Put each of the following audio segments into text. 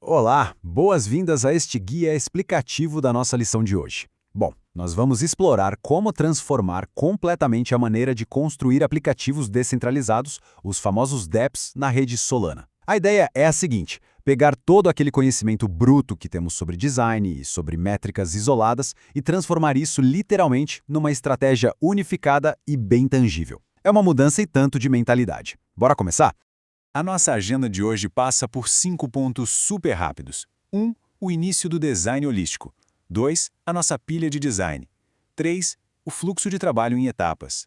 Olá, boas-vindas a este guia explicativo da nossa lição de hoje. Bom, nós vamos explorar como transformar completamente a maneira de construir aplicativos descentralizados, os famosos dApps, na rede Solana. A ideia é a seguinte: pegar todo aquele conhecimento bruto que temos sobre design e sobre métricas isoladas e transformar isso literalmente numa estratégia unificada e bem tangível. É uma mudança e tanto de mentalidade. Bora começar? A nossa agenda de hoje passa por 5 pontos super rápidos. 1. O início do design holístico. 2. A nossa pilha de design. 3. O fluxo de trabalho em etapas.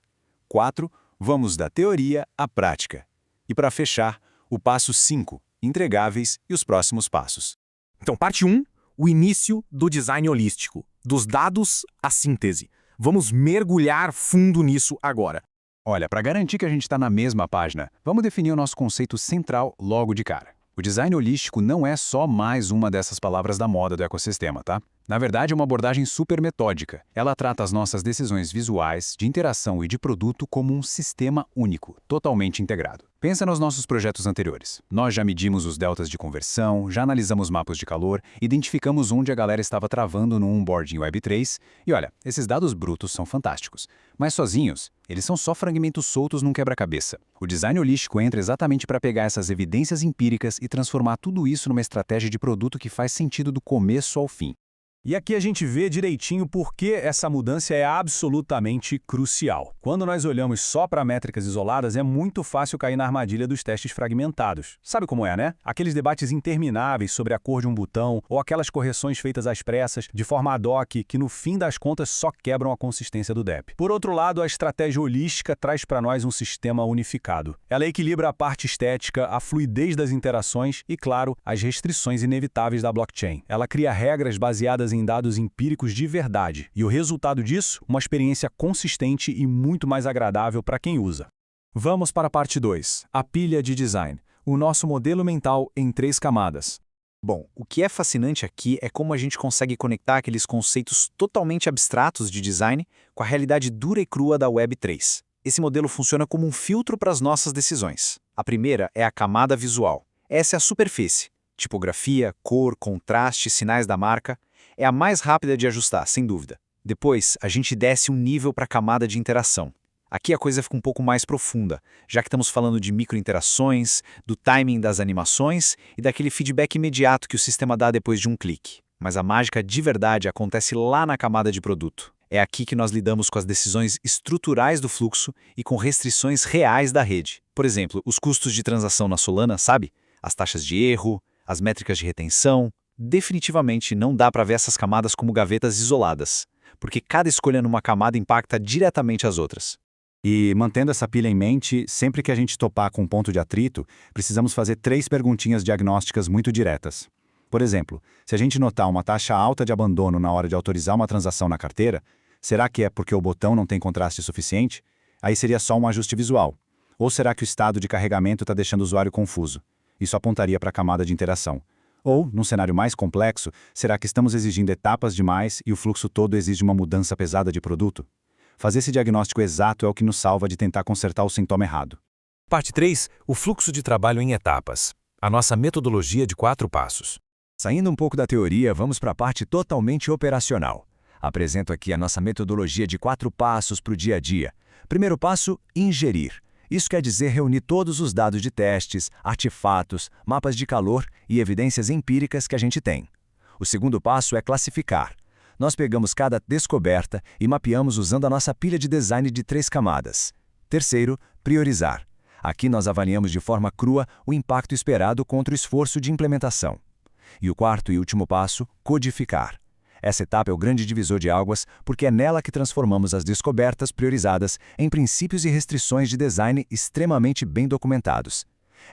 4. Vamos da teoria à prática. E para fechar, o passo 5, entregáveis e os próximos passos. Então, parte 1, o início do design holístico, dos dados à síntese. Vamos mergulhar fundo nisso agora. Olha, para garantir que a gente está na mesma página, vamos definir o nosso conceito central logo de cara. O design holístico não é só mais uma dessas palavras da moda do ecossistema, tá? Na verdade, é uma abordagem super metódica. Ela trata as nossas decisões visuais, de interação e de produto como um sistema único, totalmente integrado. Pensa nos nossos projetos anteriores. Nós já medimos os deltas de conversão, já analisamos mapas de calor, identificamos onde a galera estava travando no onboarding Web3, e olha, esses dados brutos são fantásticos. Mas sozinhos, eles são só fragmentos soltos num quebra-cabeça. O design holístico entra exatamente para pegar essas evidências empíricas e transformar tudo isso numa estratégia de produto que faz sentido do começo ao fim. E aqui a gente vê direitinho por que essa mudança é absolutamente crucial. Quando nós olhamos só para métricas isoladas, é muito fácil cair na armadilha dos testes fragmentados. Sabe como é, né? Aqueles debates intermináveis sobre a cor de um botão ou aquelas correções feitas às pressas, de forma ad hoc, que no fim das contas só quebram a consistência do dApp. Por outro lado, a estratégia holística traz para nós um sistema unificado. Ela equilibra a parte estética, a fluidez das interações e, claro, as restrições inevitáveis da blockchain. Ela cria regras baseadas em dados empíricos de verdade, e o resultado disso, uma experiência consistente e muito mais agradável para quem usa. Vamos para a parte 2, a pilha de design, o nosso modelo mental em 3 camadas. Bom, o que é fascinante aqui é como a gente consegue conectar aqueles conceitos totalmente abstratos de design com a realidade dura e crua da Web3. Esse modelo funciona como um filtro para as nossas decisões. A primeira é a camada visual. Essa é a superfície. Tipografia, cor, contraste, sinais da marca. É a mais rápida de ajustar, sem dúvida. Depois, a gente desce um nível para a camada de interação. Aqui a coisa fica um pouco mais profunda, já que estamos falando de microinterações, do timing das animações e daquele feedback imediato que o sistema dá depois de um clique. Mas a mágica de verdade acontece lá na camada de produto. É aqui que nós lidamos com as decisões estruturais do fluxo e com restrições reais da rede. Por exemplo, os custos de transação na Solana, sabe? As taxas de erro, as métricas de retenção. Definitivamente não dá para ver essas camadas como gavetas isoladas, porque cada escolha numa camada impacta diretamente as outras. E, mantendo essa pilha em mente, sempre que a gente topar com um ponto de atrito, precisamos fazer 3 perguntinhas diagnósticas muito diretas. Por exemplo, se a gente notar uma taxa alta de abandono na hora de autorizar uma transação na carteira, será que é porque o botão não tem contraste suficiente? Aí seria só um ajuste visual. Ou será que o estado de carregamento está deixando o usuário confuso? Isso apontaria para a camada de interação. Ou, num cenário mais complexo, será que estamos exigindo etapas demais e o fluxo todo exige uma mudança pesada de produto? Fazer esse diagnóstico exato é o que nos salva de tentar consertar o sintoma errado. Parte 3, o fluxo de trabalho em etapas. A nossa metodologia de 4 passos. Saindo um pouco da teoria, vamos para a parte totalmente operacional. Apresento aqui a nossa metodologia de 4 passos para o dia a dia. Primeiro passo, ingerir. Isso quer dizer reunir todos os dados de testes, artefatos, mapas de calor e evidências empíricas que a gente tem. O segundo passo é classificar. Nós pegamos cada descoberta e mapeamos usando a nossa pilha de design de 3 camadas. Terceiro, priorizar. Aqui nós avaliamos de forma crua o impacto esperado contra o esforço de implementação. E o quarto e último passo, codificar. Essa etapa é o grande divisor de águas porque é nela que transformamos as descobertas priorizadas em princípios e restrições de design extremamente bem documentados.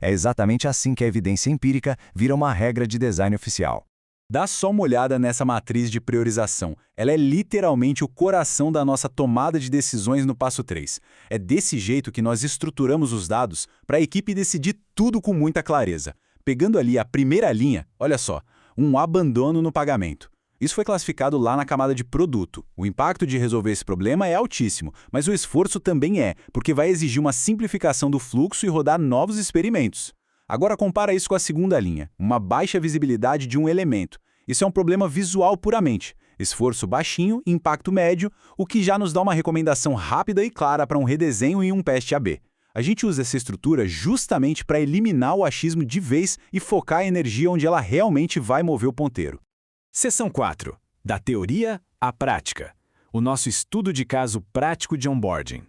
É exatamente assim que a evidência empírica vira uma regra de design oficial. Dá só uma olhada nessa matriz de priorização. Ela é literalmente o coração da nossa tomada de decisões no passo 3. É desse jeito que nós estruturamos os dados para a equipe decidir tudo com muita clareza. Pegando ali a primeira linha, olha só, um abandono no pagamento. Isso foi classificado lá na camada de produto. O impacto de resolver esse problema é altíssimo, mas o esforço também é, porque vai exigir uma simplificação do fluxo e rodar novos experimentos. Agora compara isso com a segunda linha, uma baixa visibilidade de um elemento. Isso é um problema visual puramente. Esforço baixinho, impacto médio, o que já nos dá uma recomendação rápida e clara para um redesenho e um PST AB. A gente usa essa estrutura justamente para eliminar o achismo de vez e focar a energia onde ela realmente vai mover o ponteiro. Seção 4. Da teoria à prática. O nosso estudo de caso prático de onboarding.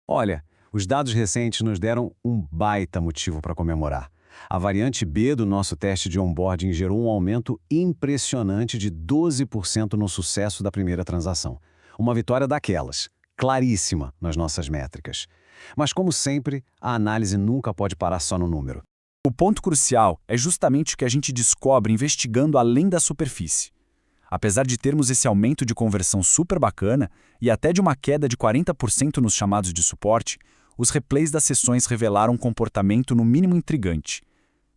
Olha, os dados recentes nos deram um baita motivo para comemorar. A variante B do nosso teste de onboarding gerou um aumento impressionante de 12% no sucesso da primeira transação. Uma vitória daquelas, claríssima nas nossas métricas. Mas, como sempre, a análise nunca pode parar só no número. O ponto crucial é justamente o que a gente descobre investigando além da superfície. Apesar de termos esse aumento de conversão super bacana e até de uma queda de 40% nos chamados de suporte, os replays das sessões revelaram um comportamento no mínimo intrigante.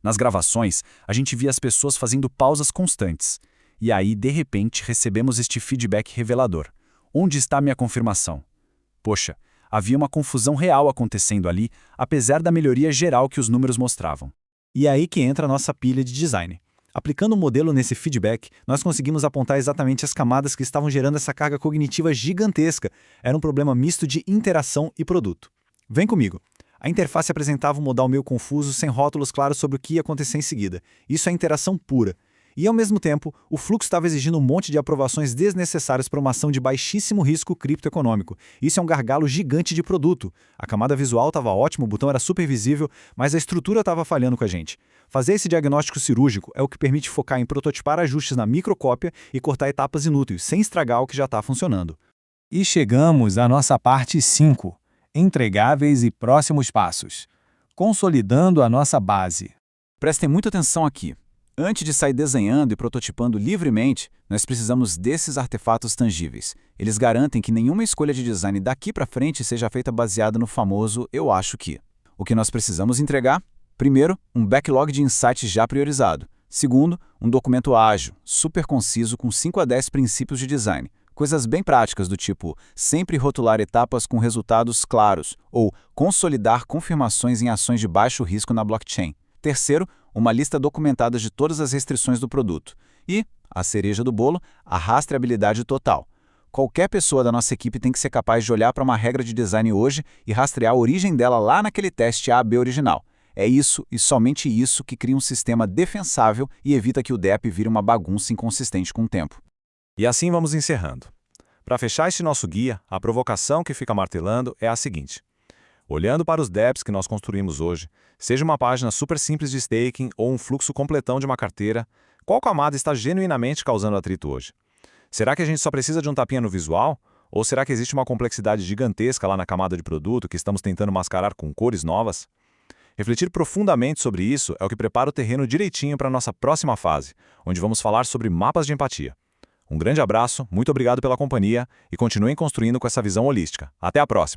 Nas gravações, a gente via as pessoas fazendo pausas constantes. E aí, de repente, recebemos este feedback revelador. Onde está minha confirmação? Poxa, havia uma confusão real acontecendo ali, apesar da melhoria geral que os números mostravam. E é aí que entra a nossa pilha de design. Aplicando o modelo nesse feedback, nós conseguimos apontar exatamente as camadas que estavam gerando essa carga cognitiva gigantesca. Era um problema misto de interação e produto. Vem comigo. A interface apresentava um modal meio confuso, sem rótulos claros sobre o que ia acontecer em seguida. Isso é interação pura. E, ao mesmo tempo, o fluxo estava exigindo um monte de aprovações desnecessárias para uma ação de baixíssimo risco criptoeconômico. Isso é um gargalo gigante de produto. A camada visual estava ótima, o botão era super visível, mas a estrutura estava falhando com a gente. Fazer esse diagnóstico cirúrgico é o que permite focar em prototipar ajustes na microcópia e cortar etapas inúteis, sem estragar o que já está funcionando. E chegamos à nossa parte 5. Entregáveis e próximos passos. Consolidando a nossa base. Prestem muita atenção aqui. Antes de sair desenhando e prototipando livremente, nós precisamos desses artefatos tangíveis. Eles garantem que nenhuma escolha de design daqui para frente seja feita baseada no famoso "eu acho que". O que nós precisamos entregar? Primeiro, um backlog de insights já priorizado. Segundo, um documento ágil, super conciso com 5 a 10 princípios de design. Coisas bem práticas do tipo sempre rotular etapas com resultados claros ou consolidar confirmações em ações de baixo risco na blockchain. Terceiro, uma lista documentada de todas as restrições do produto. E, a cereja do bolo, a rastreabilidade total. Qualquer pessoa da nossa equipe tem que ser capaz de olhar para uma regra de design hoje e rastrear a origem dela lá naquele teste A/B original. É isso e somente isso que cria um sistema defensável e evita que o DEP vire uma bagunça inconsistente com o tempo. E assim vamos encerrando. Para fechar este nosso guia, a provocação que fica martelando é a seguinte. Olhando para os DEPs que nós construímos hoje, seja uma página super simples de staking ou um fluxo completão de uma carteira, qual camada está genuinamente causando atrito hoje? Será que a gente só precisa de um tapinha no visual? Ou será que existe uma complexidade gigantesca lá na camada de produto que estamos tentando mascarar com cores novas? Refletir profundamente sobre isso é o que prepara o terreno direitinho para a nossa próxima fase, onde vamos falar sobre mapas de empatia. Um grande abraço, muito obrigado pela companhia e continuem construindo com essa visão holística. Até a próxima!